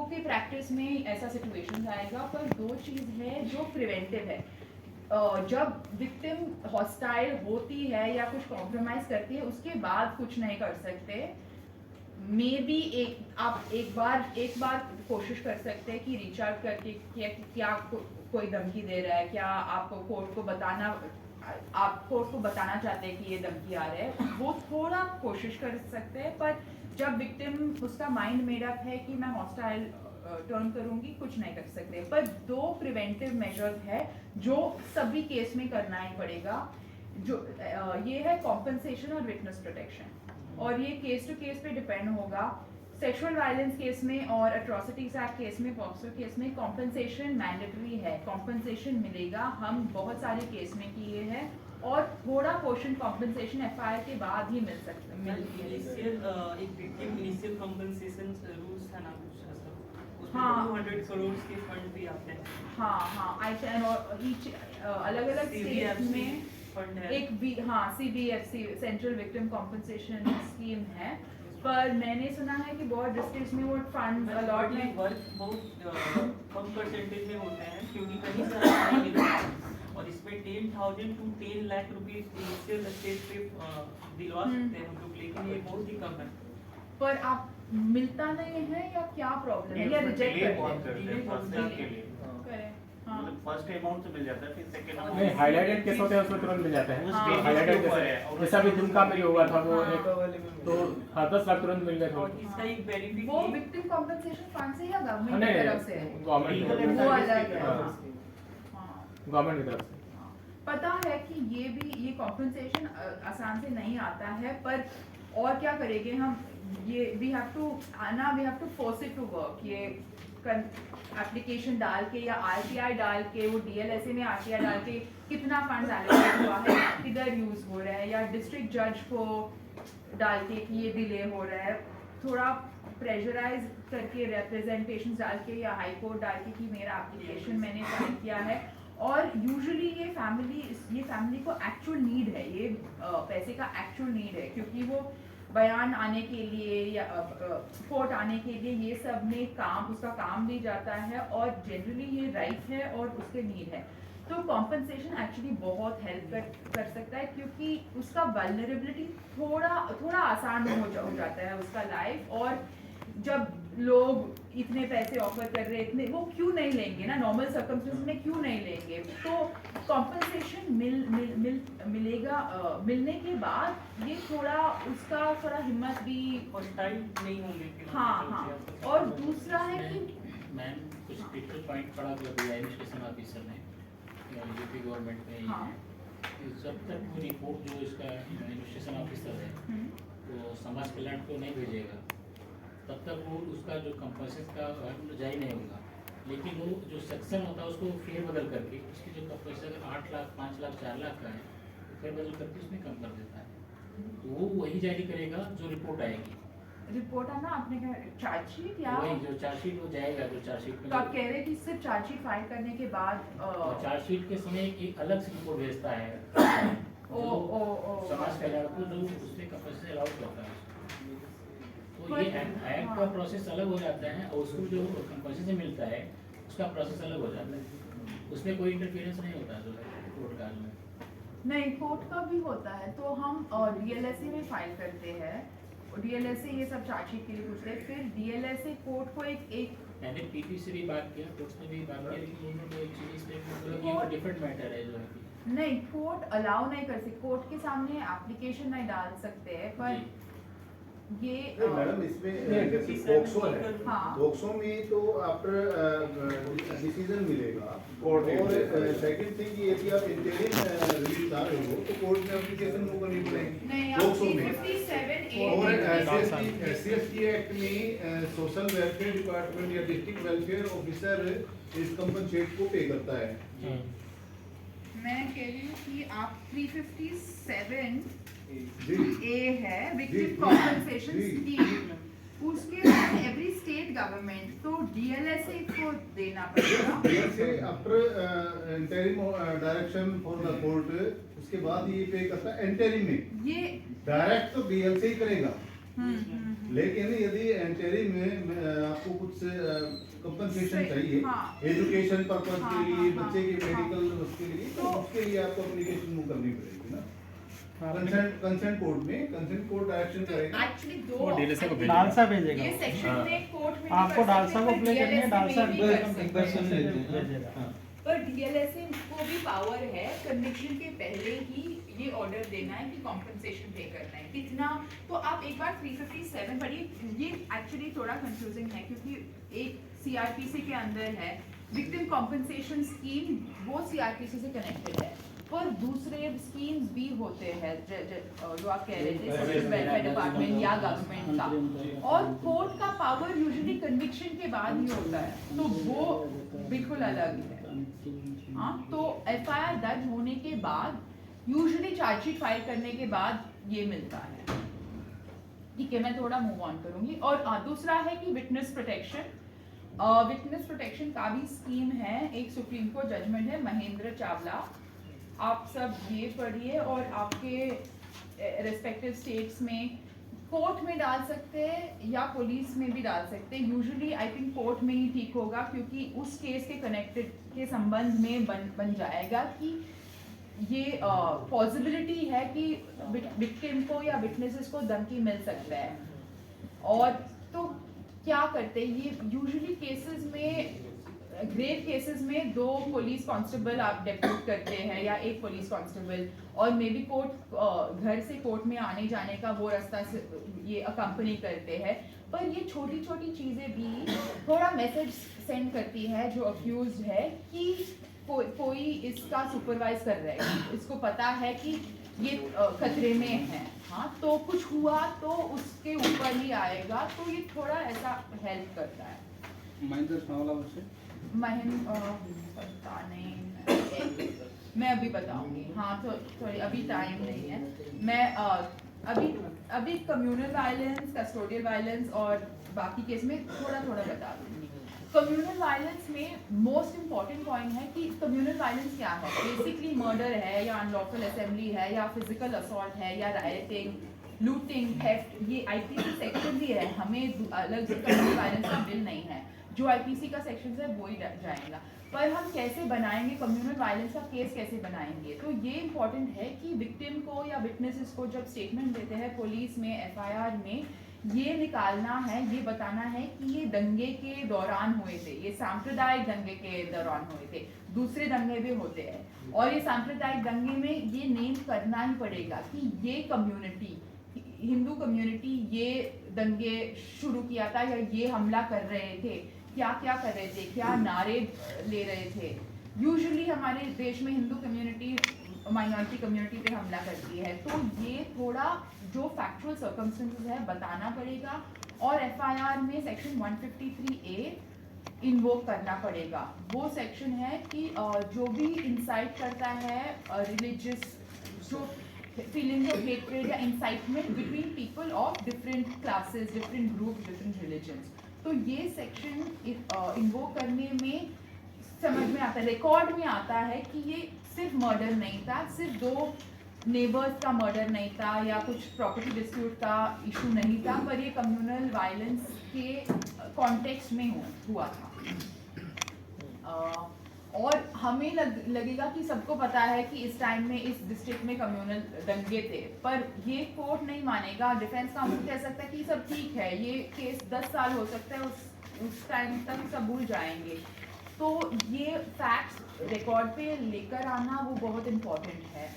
की प्रैक्टिस में ऐसा सिचुएशन आएगा, पर दो चीज़ है जो प्रिवेंटिव है। जब विक्टिम हॉस्टाइल होती है या कुछ कॉम्प्रोमाइज़ करती है, उसके बाद कुछ नहीं कर सकते। मे बी आप एक बार कोशिश कर सकते हैं कि रीच आउट करके क्या कोई धमकी दे रहा है, क्या आप कोर्ट को बताना चाहते हैं कि ये धमकी आ रहा है, वो थोड़ा कोशिश कर सकते हैं। पर जब विक्टिम उसका माइंड मेड अप है कि मैं हॉस्टाइल टर्न करूंगी, कुछ नहीं कर सकते। पर दो प्रिवेंटिव मेजर्स है जो सभी केस में करना ही पड़ेगा, जो ये है कॉम्पनसेशन और विटनेस प्रोटेक्शन। और ये केस टू केस पे डिपेंड होगा। सेक्सुअल वायलेंस केस में और एट्रोसिटीज एक्ट केस में, पॉक्सो केस में कॉम्पनसेशन मैंडेटरी है, कॉम्पनसेशन मिलेगा। हम बहुत सारे केस में किए हैं और थोड़ा पोर्शन कॉम्पनसेशन एफआईआर के बाद ही मिल सकता है। एक विक्टिम इनिशियल कॉम्पनसेशन रूल्स है ना कुछ ऐसा, उसमें हाँ 200 करोड़ के फंड भी आते हैं। हाँ आई कैन, और ईच अलग-अलग स्टेट में फंड है एक CBFC central victim compensation scheme है। पर मैंने सुना है कि बहुत डिस्ट्रिक्ट्स में वो फंड अलॉट नहीं, वर्क बहुत कम परसेंटेज में होते हैं क्योंकि कहीं से नहीं मिलता, और इसमें 10,000 to 10 lakh rupees initial stage पे दिलवा सकते हैं हम लोग, लेकिन ये बहुत ही कम है। पर आप मिलता नहीं है या क्या प्रॉब्लम है, या रिजेक्ट करते हैं? फर्स्ट अमाउंट तो मिल जाता है, फिर सेकंड नहीं, अमाउंट हाइलाइटेड केस होते हैं उसमें तुरंत मिल जाते हैं। हाँ। हाइलाइटेड केस जैसा भी दुमका में हुआ था वो हाँ। एक तो 10 लाख तुरंत मिल गए और थे। इसका एक बेनिफिट वो विक्टिम कॉम्पनसेशन फंड से या गवर्नमेंट नहीं, की तरफ से है? गवर्नमेंट वो अलग है। हाँ। हाँ। गवर्नमेंट की तरफ से। पता है कि ये कॉम्पनसेशन आसान से नहीं आता है, पर और क्या करेंगे हम, ये we have to force it to work. ये एप्लीकेशन डाल के या आरटीआई डाल के, वो डीएलएसए में आरटीआई डाल के कितना फंड एलोकेट हुआ है, किधर यूज हो रहा है, या डिस्ट्रिक्ट जज को डाल के कि ये डिले हो रहा है, थोड़ा प्रेशराइज करके रिप्रेजेंटेशन डाल के या हाई कोर्ट डाल के कि मेरा एप्लीकेशन मैंने फाइल किया है। और यूजुअली ये फैमिली को एक्चुअल नीड है, ये पैसे का एक्चुअल नीड है, क्योंकि वो बयान आने के लिए या कोर्ट आने के लिए ये सब में उसका काम भी जाता है, और जनरली ये राइट है और उसके नीड है। तो कॉम्पनसेशन एक्चुअली बहुत हेल्प कर सकता है, क्योंकि उसका वल्नरेबिलिटी थोड़ा आसान हो जाता है उसका लाइफ। और जब लोग इतने पैसे ऑफर कर रहे इतने, वो क्यों नहीं लेंगे ना, नॉर्मल सर्कमस्टेंसेस में क्यों नहीं लेंगे। तो कॉम्पनसेशन मिलेगा, मिलने के बाद ये थोड़ा हिम्मत भी हॉस्टाइल नहीं होंगे। हाँ। और दूसरा है कि मैम कुछ क्रिटिकल पॉइंट पड़ा दिया इन्वेस्टिगेशन ऑफिसर ने यूपी गवर्नमेंट में, हाँ। कि जब तक वो रिपोर्ट जो इसका इन्वेस्टिगेशन ऑफिसर है वो समाज कल्याण को नहीं भेजेगा, तब तक वो उसका जो कंपनसेशन का जारी नहीं होगा। लेकिन वो जो सेक्शन होता है उसको फेर बदल करके उसकी जो कंपनसेशन 8 लाख 5 लाख 4 लाख का है, फेर बदल करके उसमें कम कर देता है। तो वो वही जारी करेगा जो रिपोर्ट आएगी। रिपोर्ट आना, आपने कहा चार्जशीट या वही जो चार्जशीट वो जाएगा, जो चार्जशीट में तो आप कह रहे हैं कि सिर्फ चार्जशीट फाइल करने के बाद चार्जशीट के समय एक अलग से रिपोर्ट भेजता है समाज कल्याण को, जो उसमें कंपनसेशन अलाउड करता है। तो ये एक्ट का प्रोसेस अलग हो जाता है, और उसको जो कंपनसेशन मिलता है उसका प्रोसेस अलग हो जाता है। उसमें कोई इंटरफेरेंस नहीं होता जो कोर्ट का में। नहीं, कोर्ट का भी होता है। तो हम डीएलएसए में फाइल करते हैं, डीएलएसए ये सब चार्जशीट के लिए पूछते हैं, फिर डीएलएसए कोर्ट को एक मैंने पीपी से भी बात किया, कोर्ट ने भी बात किया, लेकिन उन्होंने एक चीज पे मतलब ये डिफरेंट मैटर है जो है कि नहीं, कोर्ट अलाउ नहीं कर सकते, कोर्ट के सामने एप्लीकेशन नहीं डाल सकते हैं। पर ये मैडम इसमें जैसे पॉक्सो है, हाँ। पॉक्सो में तो आफ्टर डिसीजन मिलेगा, और सेकंड थिंग ये कि आप इंटीरियर रिलीज आ रहे हो तो कोर्ट में एप्लीकेशन वो करनी पड़ेगी नहीं, पॉक्सो आप में। 357A और SC/ST एक्ट में सोशल वेलफेयर डिपार्टमेंट या डिस्ट्रिक्ट वेलफेयर ऑफिसर इस कंपनसेट को पे करता है। मैं कह रही हूँ कि आप 357A जी है जी, विक्टिम कॉम्पनसेशन जी। स्कीम, उसके बाद एवरी स्टेट गवर्नमेंट तो डीएलएसए को देना पड़ेगा। जैसे after interim direction for the court, उसके बाद ये पे करता है इंटरिम में, ये डायरेक्ट तो BLC ही करेगा। हम्म लेकिन यदि इंटरिम में आपको कुछ कंपनसेशन से- चाहिए हाँ। एजुकेशन पर्पज हाँ, के लिए, हाँ, बच्चे के हाँ। मेडिकल उसके लिए, तो तो- उसके लिए आपको एप्लीकेशन मूव करनी पड़ेगी ना। कंसेंट कोर्ट में कंसेंट कोर्ट एक्शन करेगा। एक्चुअली दो वो DLSA को भेजेगा। डालसा भेजेगा ये वो। सेक्शन हाँ। में कोर्ट में आपको डालसा को प्ले करनी है, डालसा एक पर्सन भेजेगा। हाँ। पर डीएलएसए को भी पावर है कन्विक्शन के पहले ही ये ऑर्डर देना है कि कॉम्पनसेशन पे करना है कितना। तो आप एक बार 357 पढ़िए, ये एक्चुअली थोड़ा कंफ्यूजिंग है क्योंकि एक सीआरपीसी के अंदर है विक्टिम कॉम्पनसेशन स्कीम, वो सीआरपीसी से कनेक्टेड है, पर दूसरे स्कीम्स भी होते हैं जो आप कह रहे थे सोशल वेलफेयर डिपार्टमेंट या गवर्नमेंट का, और कोर्ट का पावर यूजुअली कन्विक्शन के बाद ही होता है, तो वो बिल्कुल अलग है। हाँ, तो एफआईआर दर्ज होने के बाद यूजुअली चार्जशीट फाइल करने के बाद ये मिलता है। ठीक है, मैं थोड़ा मूव ऑन करूंगी। और दूसरा है कि विटनेस प्रोटेक्शन। विटनेस प्रोटेक्शन का भी स्कीम है, एक सुप्रीम कोर्ट जजमेंट है महेंद्र चावला, आप सब ये पढ़िए और आपके रेस्पेक्टिव स्टेट्स में कोर्ट में डाल सकते हैं या पुलिस में भी डाल सकते हैं। यूजुअली आई थिंक कोर्ट में ही ठीक होगा क्योंकि उस केस के कनेक्टेड के संबंध में बन जाएगा कि ये पॉसिबिलिटी है कि विक्टिम को या विटनेसेस को धमकी मिल सकता है। और तो क्या करते हैं ये यूजुअली केसेस में, ग्रेव केसेस में 2 पुलिस कांस्टेबल आप डेप्यूट करते हैं या 1 पुलिस कांस्टेबल, और मे बी कोर्ट घर से कोर्ट में आने जाने का वो रास्ता से ये अकम्पनी करते हैं। पर ये छोटी छोटी चीज़ें भी थोड़ा मैसेज सेंड करती है जो अक्यूज है कि कोई इसका सुपरवाइज कर रहा है, इसको पता है कि ये खतरे में है। हाँ, तो कुछ हुआ तो उसके ऊपर ही आएगा, तो ये थोड़ा ऐसा हेल्प करता है। महेंद्र छावला से पता नहीं, मैं अभी बताऊंगी। हाँ, तो सॉरी अभी टाइम नहीं है। मैं अभी कम्युनल वायलेंस, कस्टोडियल वायलेंस और बाकी केस में थोड़ा थोड़ा बता दूंगी। कम्युनल वायलेंस में मोस्ट इम्पॉर्टेंट पॉइंट है कि कम्युनल वायलेंस क्या है। बेसिकली मर्डर है या अनलॉफुल असेंबली है या फिजिकल असॉल्ट है या राइटिंग, लूटिंग, थेफ्ट, ये आईपीसी सेक्शन भी है, हमें अलग से कम्युनल वायलेंस का बिल नहीं है। जो आईपीसी का सेक्शन है वो ही जाएगा। पर हम कैसे बनाएंगे कम्युनल वायलेंस का केस, कैसे बनाएंगे, तो ये इम्पॉर्टेंट है कि विक्टिम को या विटनेसेस को जब स्टेटमेंट देते हैं पुलिस में, एफआईआर में, ये निकालना है, ये बताना है कि ये दंगे के दौरान हुए थे, ये सांप्रदायिक दंगे के दौरान हुए थे, दूसरे दंगे भी होते हैं, और ये सांप्रदायिक दंगे में ये नेम करना ही पड़ेगा कि ये कम्युनिटी, हिंदू कम्युनिटी ये दंगे शुरू किया था या ये हमला कर रहे थे, क्या क्या कर रहे थे, क्या नारे ले रहे थे। यूजुअली हमारे देश में हिंदू कम्युनिटी माइनॉरिटी कम्युनिटी पे हमला करती है, तो ये थोड़ा जो फैक्चुअल सर्कमस्टेंसेस है बताना पड़ेगा, और एफआईआर में सेक्शन 153A इन्वोक करना पड़ेगा। वो सेक्शन है कि जो भी इंसाइट करता है रिलीजियस जो फीलिंग्स ऑफ हेट्रेड या incitement between people of different classes, different groups, different religions, तो ये सेक्शन इन्वोक करने में समझ में आता है, रिकॉर्ड में आता है कि ये सिर्फ मर्डर नहीं था, सिर्फ 2 नेबर्स का मर्डर नहीं था या कुछ प्रॉपर्टी डिस्प्यूट का इशू नहीं था, पर ये कम्युनल वायलेंस के कॉन्टेक्स्ट में हुआ था। और हमें लगेगा कि सबको पता है कि इस टाइम में इस डिस्ट्रिक्ट में कम्युनल दंगे थे, पर ये कोर्ट नहीं मानेगा। डिफेंस काउंसिल कह सकता है कि सब ठीक है, ये केस 10 साल हो सकता है, उस टाइम तक सब भूल जाएंगे। तो ये फैक्ट्स रिकॉर्ड पे लेकर आना वो बहुत इम्पोर्टेंट है।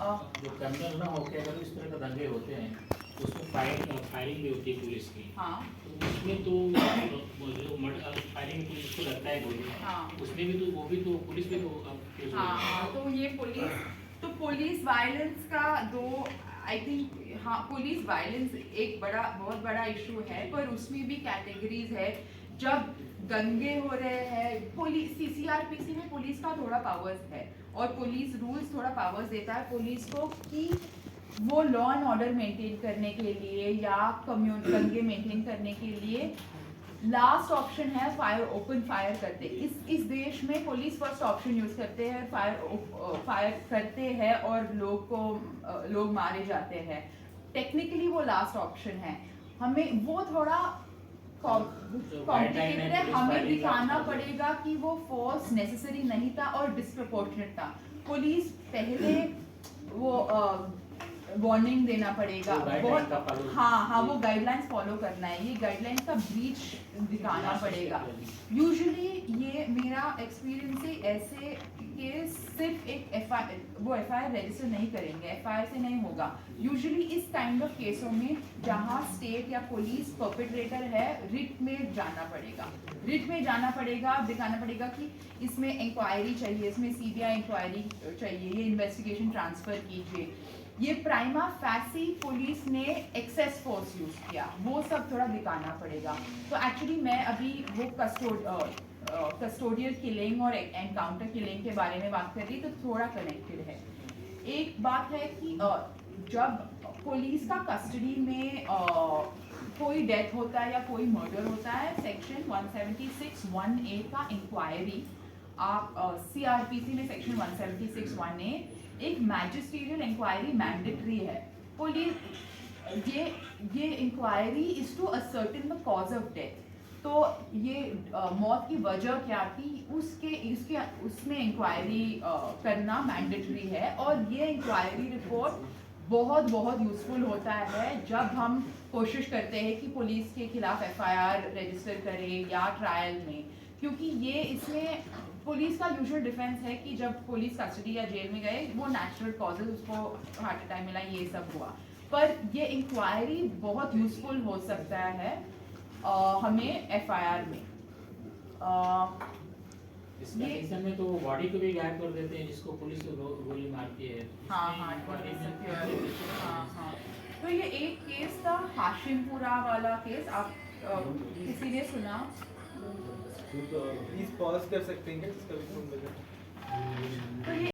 जो क्रिमिनल ना होके अगर इस तरह का दंगे होते हैं तो उसमें फायरिंग भी होती है पुलिस की, हाँ, तो उसमें तो जो फायरिंग पुलिस को लगता है गोली, हाँ, उसमें भी तो वो भी तो पुलिस भी तो accused हाँ, होती है। हाँ, तो ये पुलिस वायलेंस का आई थिंक, हाँ, पुलिस वायलेंस एक बहुत बड़ा इशू है, पर उसमें भी कैटेगरीज है। जब दंगे हो रहे हैं, पुलिस सीसीआरपीसी में पुलिस का थोड़ा पावर्स है, और पुलिस रूल्स थोड़ा पावर्स देता है पुलिस को कि वो लॉ एंड ऑर्डर मेंटेन करने के लिए या दंगे मेंटेन करने के लिए लास्ट ऑप्शन है फायर, ओपन फायर करते। इस देश में पुलिस फर्स्ट ऑप्शन यूज करते हैं, फायर करते हैं और लोग मारे जाते हैं। टेक्निकली वो लास्ट ऑप्शन है, हमें वो थोड़ा कॉम्प्लिकेटेड है, हमें दिखाना पड़ेगा कि वो फोर्स नेसेसरी नहीं था और डिस्प्रपोर्शनेट था। पुलिस पहले वो वार्निंग देना पड़ेगा, वो guideline का follow- हाँ वो गाइडलाइंस फॉलो करना है, ये गाइडलाइंस का ब्रीच दिखाना पड़ेगा। यूजुअली ये मेरा एक्सपीरियंस है, ऐसे केस सिर्फ एक एफआईआर रजिस्टर नहीं करेंगे, एफआईआर से नहीं होगा। यूजुअली इस काइंड ऑफ केसों में जहाँ स्टेट या पुलिस परपेट्रेटर है, रिट में जाना पड़ेगा, रिट में जाना पड़ेगा, दिखाना पड़ेगा कि इसमें इंक्वायरी चाहिए, इसमें सीबीआई इंक्वायरी चाहिए, ये इन्वेस्टिगेशन ट्रांसफर कीजिए। ये प्राइमा फैसी पुलिस ने एक्सेस फोर्स यूज किया, वो सब थोड़ा दिखाना पड़ेगा। तो एक्चुअली मैं अभी वो कस्टोडियल किलिंग और एनकाउंटर किलिंग के बारे में बात कर रही, तो थोड़ा कनेक्टेड है। एक बात है कि जब पुलिस का कस्टडी में कोई डेथ होता है या कोई मर्डर होता है, सेक्शन 176(1)(a) का इंक्वायरी, आप सीआरपीसी में सेक्शन 176(1)(a) एक मैजिस्ट्रियल इंक्वायरी मैंडेटरी है। पुलिस ये inquiry is to ascertain the cause of death, तो ये मौत की वजह क्या थी उसमें इंक्वायरी करना मैंडेटरी है। और ये इंक्वायरी रिपोर्ट बहुत यूज़फुल होता है जब हम कोशिश करते हैं कि पुलिस के खिलाफ एफआईआर रजिस्टर करें या ट्रायल में, क्योंकि ये इसमें पुलिस का यूजुअल डिफेंस है कि जब पुलिस कस्टडी या जेल में गए, वो नेचुरल कॉजेज, उसको हार्ट अटैक मिला, ये सब हुआ। पर ये इंक्वायरी बहुत यूज़फुल हो सकता है हमें एफआईआर में। इस कंडीशन में तो बॉडी को भी गायब कर देते हैं जिसको पुलिस गोली मारती है। हाँ तो ये एक केस था हाशिमपुरा वाला केस, आप किसी ने सुना? प्लीज पॉज कर सकते हैं क्या, जिसका भी फोन बजा।